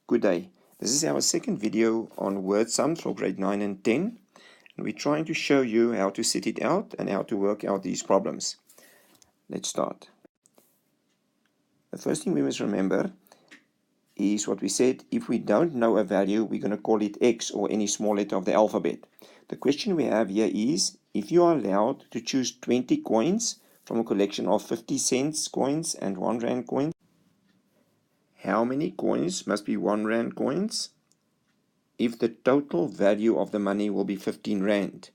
Good day. This is our second video on word sums for grade 9 and 10. And we're trying to show you how to set it out and how to work out these problems. Let's start. The first thing we must remember is what we said. If we don't know a value, we're going to call it X or any small letter of the alphabet. The question we have here is, if you are allowed to choose 20 coins from a collection of 50 cents coins and 1 rand coins, how many coins must be 1 rand coins if the total value of the money will be 15 rand?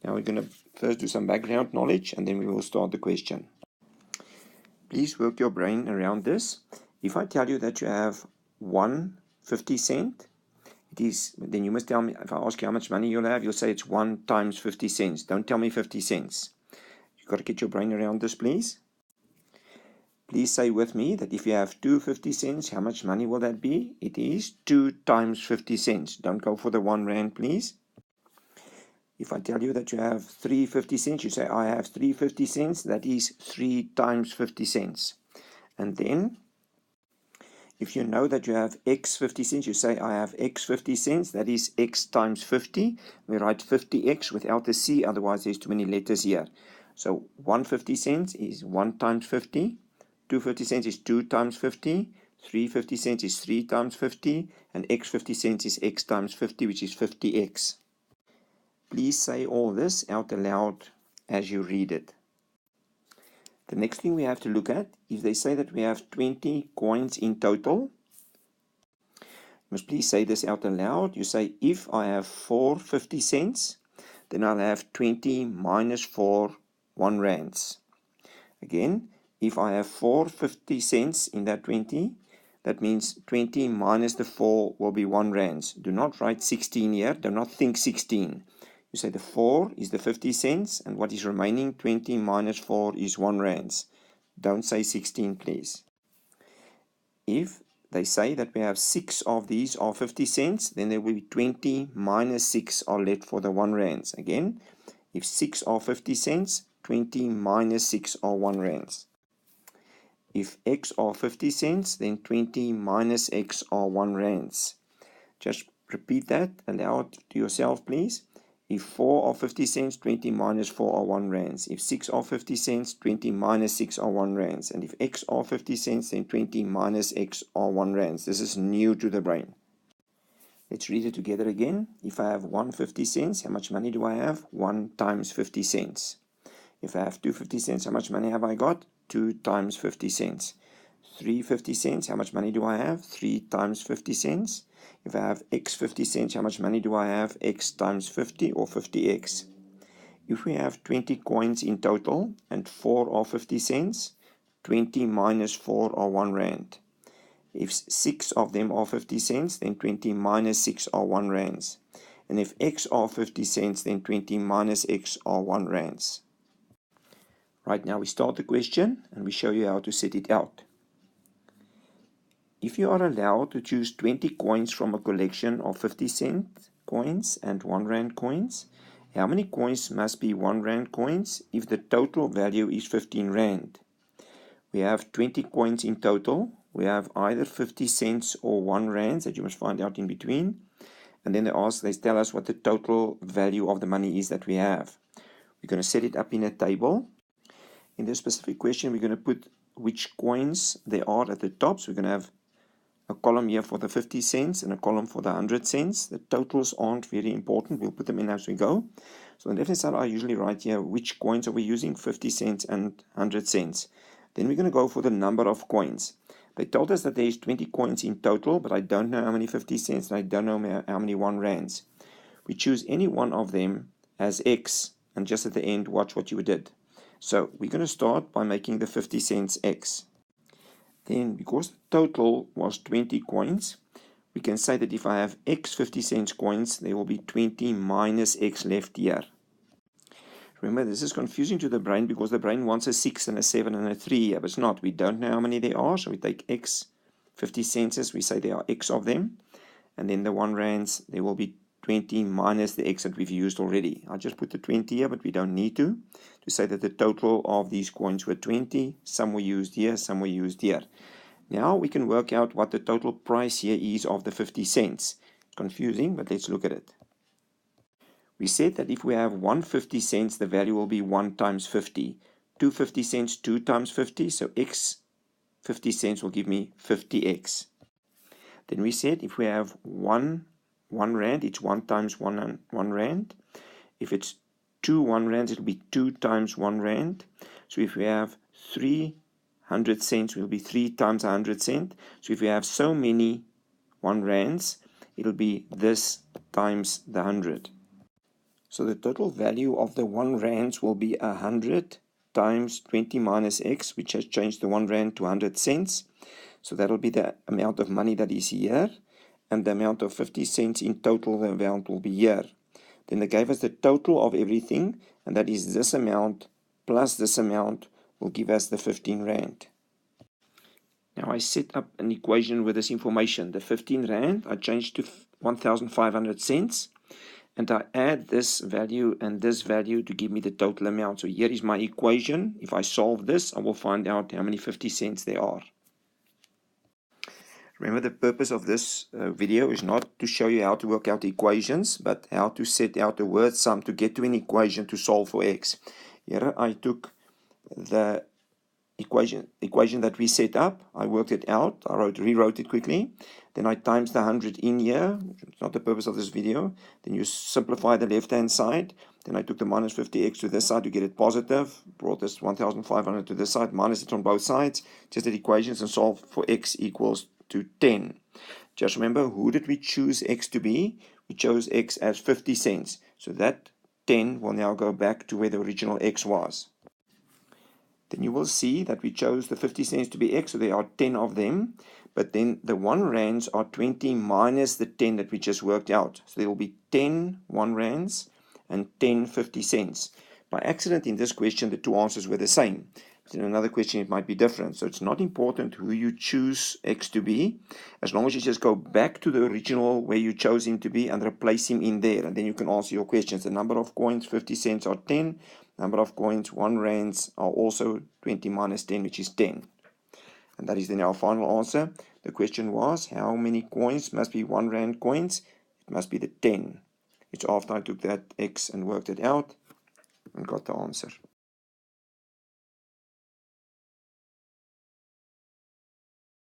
Now we're going to first do some background knowledge and then we will start the question. Please work your brain around this. If I tell you that you have 1 50 cent, then you must tell me, if I ask you how much money you'll have, you'll say it's 1 times 50 cents. Don't tell me 50 cents. You've got to get your brain around this, please. Please say with me that if you have 2 50 cents, how much money will that be? It is 2 times 50 cents. Don't go for the 1 rand, please. If I tell you that you have 3 50 cents, you say, I have 3 50 cents. That is 3 times 50 cents. And then, if you know that you have X 50 cents, you say, I have X 50 cents. That is X times 50. We write 50X without the C, otherwise there's too many letters here. So 1 50 cents is 1 times 50. 2 50 cents is 2 times 50, 3 50 cents is 3 times 50, and X 50 cents is X times 50, which is 50X. Please say all this out aloud as you read it. The next thing we have to look at, if they say that we have 20 coins in total, you must please say this out aloud. You say, if I have 4 50 cents, then I'll have 20 minus 4 1 rands. Again, if I have 4 50 cents in that 20, that means 20 minus the 4 will be 1 rands. Do not write 16 here. Do not think 16. You say the 4 is the 50 cents, and what is remaining, 20 minus 4 is 1 rands. Don't say 16, please. If they say that we have 6 of these are 50 cents, then there will be 20 minus 6 are left for the 1 rands. Again, if 6 are 50 cents, 20 minus 6 are 1 rands. If X are 50 cents, then 20 minus X are 1 rands. Just repeat that aloud to yourself, please. If 4 are 50 cents, 20 minus 4 are 1 rands. If 6 are 50 cents, 20 minus 6 are 1 rands. And if X are 50 cents, then 20 minus X are 1 rands. This is new to the brain. Let's read it together again. If I have 1 50 cents, how much money do I have? 1 times 50 cents. If I have 2 50 cents, how much money have I got? 2 times 50 cents. 3 50 cents, how much money do I have? 3 times 50 cents. If I have X 50 cents, how much money do I have? X times 50 or 50X. If we have 20 coins in total and 4 are 50 cents, 20 minus 4 are 1 rand. If 6 of them are 50 cents, then 20 minus 6 are 1 rands. And if X are 50 cents, then 20 minus X are 1 rands. Right now we start the question and we show you how to set it out. If you are allowed to choose 20 coins from a collection of 50 cent coins and 1 rand coins, how many coins must be 1 rand coins if the total value is 15 rand? We have 20 coins in total. We have either 50 cents or 1 rands that you must find out in between. And then they tell us what the total value of the money is that we have. We're going to set it up in a table. In this specific question, we're going to put which coins there are at the top. So we're going to have a column here for the 50 cents and a column for the 100 cents. The totals aren't very important. We'll put them in as we go. So on the left-hand side, I usually write here which coins are we using, 50 cents and 100 cents. Then we're going to go for the number of coins. They told us that there is 20 coins in total, but I don't know how many 50 cents and I don't know how many 1 rands. We choose any one of them as X, and just at the end, watch what you did. So we're going to start by making the 50 cents X. Then, because the total was 20 coins, we can say that if I have X 50 cents coins, there will be 20 minus X left here. Remember, this is confusing to the brain because the brain wants a 6 and a 7 and a 3 here, but it's not. We don't know how many there are, so we take X 50 cents, we say there are X of them, and then the 1 rands, there will be 20 minus the X that we've used already. I just put the 20 here, but we don't need to say that the total of these coins were 20. Some were used here, some were used here. Now we can work out what the total price here is of the 50 cents. It's confusing, but let's look at it. We said that if we have 150 cents, the value will be 1 times 50. 250 cents, 2 times 50, so x 50 cents will give me 50x. Then we said if we have 1 rand, it's 1 times 1 rand. If it's 2 1 rands, it will be 2 times 1 rand. So if we have 300 cents, it will be 3 times 100 cents. So if we have so many 1 rands, it will be this times the 100. So the total value of the 1 rands will be 100 times 20 minus x, which has changed the 1 rand to 100 cents. So that will be the amount of money that is here, and the amount of 50 cents in total, the amount will be here. Then they gave us the total of everything, and that is this amount plus this amount will give us the 15 rand. Now I set up an equation with this information. The 15 rand I changed to 1,500 cents, and I add this value and this value to give me the total amount. So here is my equation. If I solve this, I will find out how many 50 cents there are. Remember, the purpose of this video is not to show you how to work out equations, but how to set out a word sum to get to an equation to solve for x. Here I took the equation that we set up, I worked it out, I rewrote it quickly, then I times the 100 in here, it's not the purpose of this video, then you simplify the left hand side, then I took the minus 50x to this side to get it positive, brought this 1,500 to this side, minus it on both sides, just did equations and solve for x equals to 10. Just remember, who did we choose x to be? We chose x as 50 cents. So that 10 will now go back to where the original x was. Then you will see that we chose the 50 cents to be x, so there are 10 of them. But then the 1 rands are 20 minus the 10 that we just worked out. So there will be 10 1 rands and 10 50 cents. By accident in this question, the two answers were the same. In another question, it might be different. So it's not important who you choose x to be, as long as you just go back to the original where you chose him to be and replace him in there, and then you can answer your questions. The number of coins, 50 cents, are 10. Number of coins, 1 rands, are also 20 minus 10, which is 10. And that is then our final answer. The question was, how many coins must be 1 rand coins? It must be the 10. It's after I took that x and worked it out and got the answer.